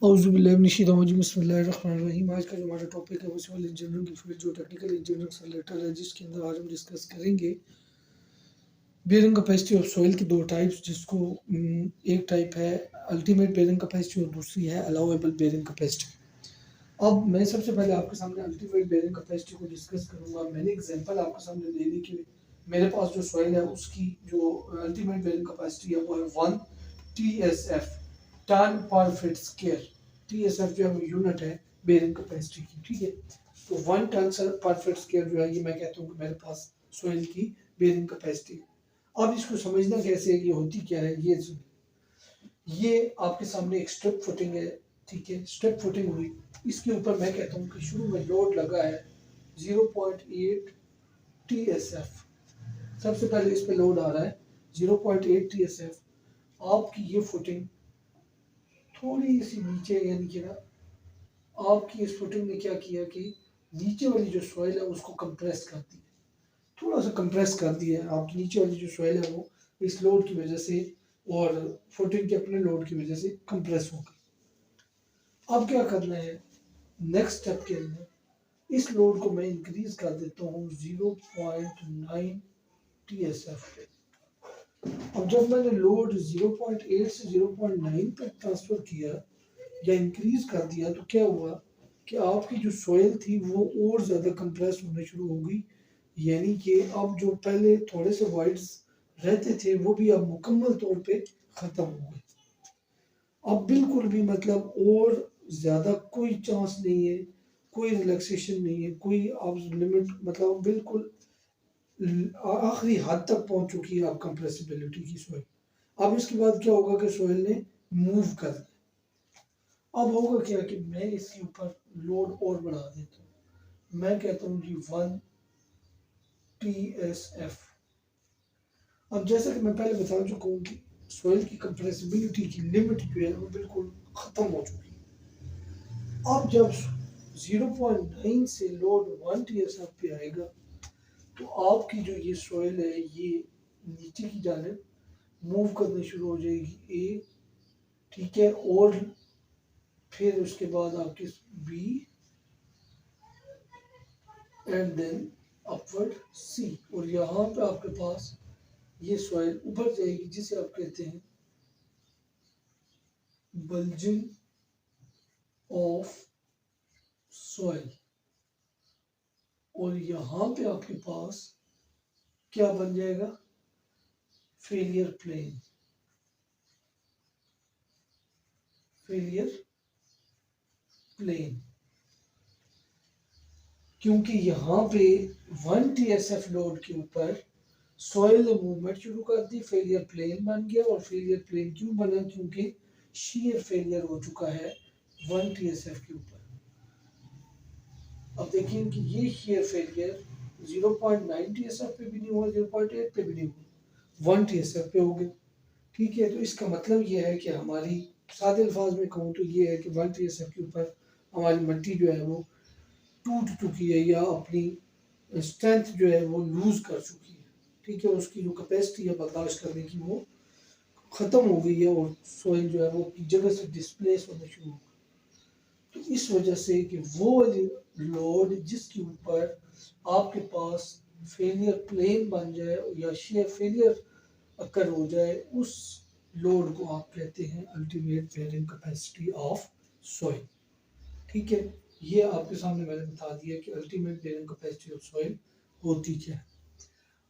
औज़ुबिल्लाहि बिस्मिल्लाहिर्रहमानिर्रहीम। आज का जो हमारा टॉपिक है वो सिविल इंजीनियरिंग की फील्ड जो टेक्निकल इंजीनियरिंग से रिलेटेड है, जिसके अंदर आज हम डिस्कस करेंगे बेयरिंग कैपेसिटी ऑफ सॉइल की दो टाइप्स, जिसको एक टाइप है अल्टीमेट बेयरिंग कैपेसिटी और दूसरी है अलाउएबल बेयरिंग कैपेसिटी। अब मैं सबसे पहले आपके सामने अल्टीमेट बेयरिंग कैपेसिटी को डिस्कस करूंगा। मैंने एग्जांपल आपके सामने ले ली कि मेरे पास जो सॉइल है उसकी जो अल्टीमेट बेयरिंग कैपेसिटी है वो है 1 TSF, टन पर फीट स्क्वायर। TSF जो है वो यूनिट है बेयरिंग कैपेसिटी की, ठीक है। तो 1 टन पर फीट स्क्वायर जो है ये मैं कहता हूँ कि मेरे पास सॉइल की बेयरिंग कैपेसिटी है। अब इसको समझना कैसे है, ये होती क्या है, ये आपके सामने एक स्ट्रिप फुटिंग है, ठीक है। स्ट्रिप फुटिंग हुई, इसके ऊपर मैं कहता हूँ कि शुरू में लोड लगा है 0.8 TSF। सबसे पहले इस पे लोड आ रहा है 0.8 TSF। आपकी ये फुटिंग थोड़ी सी नीचे, यानी कि ना आपकी इस फुटिंग ने क्या किया कि नीचे वाली जो सॉइल है उसको कंप्रेस कर दी, थोड़ा सा कंप्रेस कर दिया है। आपकी नीचे वाली जो सॉइल है वो इस लोड की वजह से और फुटिंग के अपने लोड की वजह से कंप्रेस हो गई। अब क्या करना है, नेक्स्ट स्टेप के अंदर इस लोड को मैं इंक्रीज कर देता हूँ 0.9 TSF पे। अब जब मैंने लोड 0.8 से 0.9 पे ट्रांसफर किया या इंक्रीज कर दिया, तो क्या हुआ कि आपकी जो सॉइल थी वो और ज़्यादा कंप्रेस होने शुरू हो गई। यानी कि अब जो पहले थोड़े से वॉइड्स रहते थे वो भी अब मुकम्मल तौर पे ख़त्म हो गए। अब बिल्कुल भी मतलब और ज़्यादा कोई चांस नहीं है, कोई रिलैक्सेशन नहीं है, कोई आप लिमिट मतलब बिल्कुल आखिरी हद तक पहुंच चुकी है आप कंप्रेसिबिलिटी की सॉइल। अब इसके बाद क्या होगा कि सॉइल ने मूव कर दिया। अब होगा क्या कि मैं इसके ऊपर लोड और बढ़ा देता हूँ। मैं कहता हूँ जी 1 TSF। अब जैसा कि मैं पहले बता चुका हूँ कि सॉइल की कंप्रेसिबिलिटी की लिमिट जो है वो बिल्कुल ख़त्म हो चुकी है। अब जब 0.9 से लोड 1 TSF पे आएगा तो आपकी जो ये सॉइल है ये नीचे की जानिब मूव करनी शुरू हो जाएगी ए, ठीक है। और फिर उसके बाद आपकी बी एंड देन अपवर्ड सी, और यहाँ पे आपके पास ये सॉइल ऊपर जाएगी जिसे आप कहते हैं बल्जिंग ऑफ सॉइल। और यहाँ पे आपके पास क्या बन जाएगा, फेलियर प्लेन। फेलियर प्लेन क्योंकि यहाँ पे 1 TSF लोड के ऊपर सॉइल ने मूवमेंट शुरू कर दी, फेलियर प्लेन बन गया। और फेलियर प्लेन क्यों बना, क्योंकि शीयर फेलियर हो चुका है 1 TSF के ऊपर। अब देखिए कि ये शीयर फेलियर 0.9 TSF पे भी नहीं हुआ, 0.8 पे भी नहीं हुआ, 1 TSF पे हो गया, ठीक है। तो इसका मतलब ये है कि हमारी सादे अल्फाज में कहूँ तो ये है कि 1 TSF के ऊपर हमारी मट्टी जो है वो टूट चुकी है या अपनी स्ट्रेंथ जो है वो लूज कर चुकी है, ठीक है। उसकी जो कैपेसिटी है बर्दाश्त करने की वो ख़त्म हो गई है और सॉइल जो है वो अपनी जगह से डिस्प्लेस होना शुरू हो गई। तो इस वजह से कि वो लोड जिसके ऊपर आपके पास फेलियर प्लेन बन जाए या शेयर फेलियर अकर हो जाए, उस लोड को आप कहते हैं ultimate bearing capacity of soil, ठीक है। ये आपके सामने मैंने बता दिया कि ultimate bearing capacity of soil होती क्या है।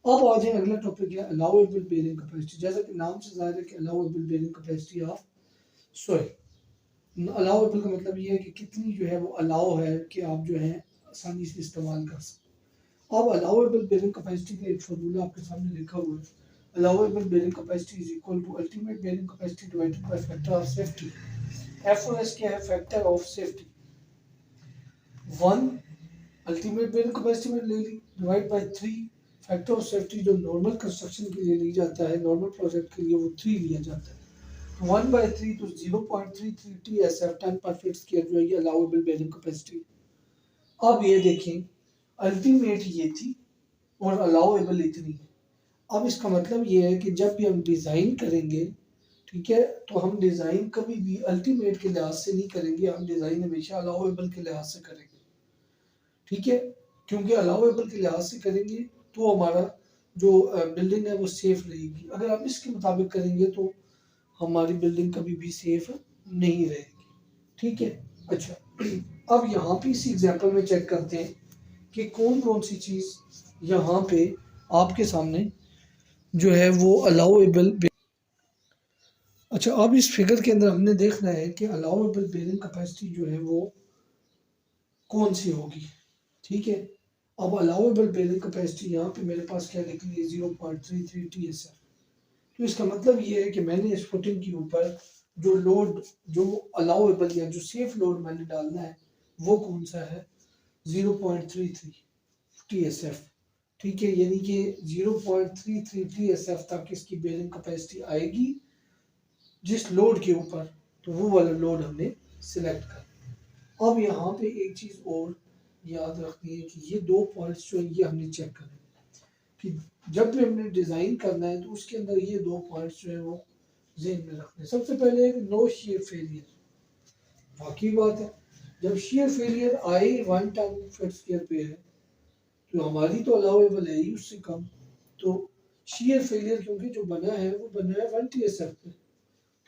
अब आ जाए अगला टॉपिक है अलाउएबल बेयरिंग कैपेसिटी। जैसा कि नाम से जाहिर है कि allowable bearing capacity of soil. Allowable का मतलब ये है कि कितनी जो है वो अलाउ है कि आप जो है आसानी से इस्तेमाल कर सकते। अब अलाउएबल बेयरिंग कैपेसिटी का एक फार्मूला आपके सामने लिखा हुआ है। Allowable bearing capacity is equal to ultimate bearing capacity divided by factor of safety. F1S क्या है, factor of safety. 1 ultimate bearing capacity में ले ली, divide by 3 factor of safety जो नॉर्मल कंस्ट्रक्शन के लिए ली जाता है, नॉर्मल प्रोजेक्ट के लिए वो 3 लिया जाता है। 1/3 तो 0.33 TSF 10 पर फीट स्क्वायर जो है ये अलाउएबल बेयरिंग कैपेसिटी। अब ये देखें, अल्टीमेट ये थी और अलाउएबल इतनी है। अब इसका मतलब ये है कि जब भी हम डिज़ाइन करेंगे ठीक है। तो हम डिज़ाइन कभी भी अल्टीमेट के लिहाज से नहीं करेंगे, हम डिज़ाइन हमेशा अलाउेबल के लिहाज से करेंगे, ठीक है। क्योंकि अलाउेबल के लिहाज से करेंगे तो हमारा जो बिल्डिंग है वो सेफ रहेगी। अगर आप इसके मुताबिक करेंगे तो हमारी बिल्डिंग कभी भी सेफ नहीं रहेगी, ठीक है। अच्छा, अब यहाँ पे इस एग्जाम्पल में चेक करते हैं कि कौन कौन सी चीज़ यहाँ पे आपके सामने जो है वो अलाउेबल। अच्छा, अब इस फिगर के अंदर हमने देखना है कि अलाउेबल बेयरिंग कैपेसिटी जो है वो कौन सी होगी, ठीक है। अब अलाउेबल बेयरिंग कैपेसिटी यहाँ पे मेरे पास क्या लिखी है, 0.33 TSF। तो इसका मतलब ये है कि मैंने इस फुटिंग के ऊपर जो लोड, जो अलाउेबल या जो सेफ लोड मैंने डालना है वो कौन सा है, 0.33 TSF, ठीक है। यानी कि 0.33 TSF तक इसकी बेयरिंग कैपेसिटी आएगी जिस लोड के ऊपर, तो वो वाला लोड हमने सिलेक्ट कर। अब यहाँ पे एक चीज़ और याद रखनी है कि ये दो पॉइंट्स जो है ये हमने चेक करने कि जब भी हमने डिज़ाइन करना है तो उसके अंदर ये दो पॉइंट्स जो है वो जहन में रखने। सबसे पहले है नो शेयर फेलियर। बाकी बात है, जब शेयर फेलियर आए 1 टन फीट स्क्वायर पे है तो हमारी तो अलाउेबल है ही उससे कम। तो शेयर फेलियर क्योंकि जो बना है वो बना है 1 TSF पे,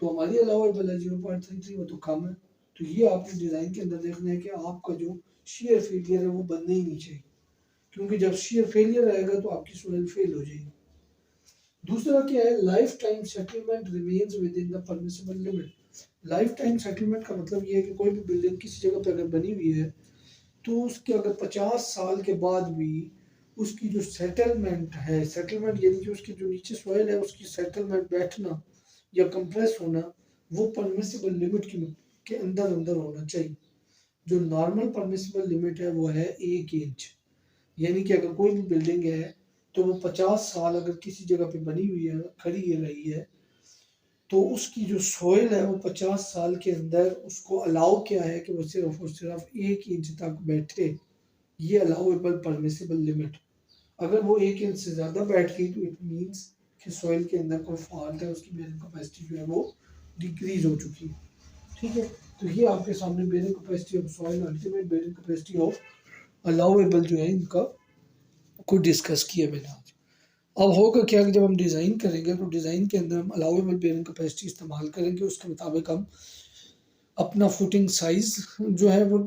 तो हमारी अलाउेबल है 0.33, वो तो कम है। तो ये आपने डिज़ाइन के अंदर देखना है कि आपका जो शेयर फेलियर है वो बनना ही नहीं चाहिए, क्योंकि जब शेयर फेलियर आएगा तो आपकी सॉइल फेल हो जाएगी। दूसरा क्या है, life time settlement remains with in the permissible limit. Life time settlement का मतलब ये है कि कोई भी बिल्डिंग किसी जगह पर अगर बनी हुई है तो उसके अगर 50 साल के बाद भी उसकी जो सेटलमेंट है, सेटलमेंट यानी कि उसकी जो नीचे सॉइल है उसकी सेटलमेंट बैठना या कंप्रेस होना वो परमिसिबल लिमिट के अंदर अंदर होना चाहिए। जो नॉर्मल परमिसिबल लिमिट है वो है 1 इंच। यानी कि अगर कोई भी बिल्डिंग है तो वो 50 साल अगर किसी जगह पे बनी हुई है, खड़ी है रही है, तो उसकी जो सॉइल है वो 50 साल के अंदर उसको अलाउ किया है कि वो सिर्फ और सिर्फ 1 इंच तक बैठे। ये अलाउेबल परमिसिबल लिमिट। अगर वो 1 इंच से ज़्यादा बैठ गई तो इट मीन्स कि सॉइल के अंदर कोई फॉल्ट है, उसकी बेयरिंग कैपेसिटी जो है वो डिक्रीज हो चुकी है, ठीक है। तो ये आपके सामने bearing capacity of soil, ultimate bearing capacity of allowable जो है इनका को डिस्कस किया मैंने आज। अब होगा क्या कि जब हम डिज़ाइन करेंगे तो डिज़ाइन के अंदर हम अलाउेबल बेयरिंग कैपेसिटी इस्तेमाल करेंगे, उसके मुताबिक हम अपना फुटिंग साइज़ जो है वो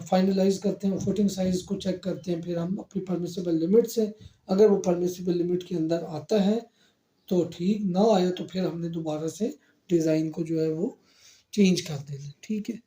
फाइनलाइज करते हैं, फुटिंग साइज़ को चेक करते हैं, फिर हम अपनी परमिसिबल लिमिट से, अगर वो परमिसिबल लिमिट के अंदर आता है तो ठीक, ना आया तो फिर हमने दोबारा से डिज़ाइन को जो है वो चेंज कर देना, ठीक है।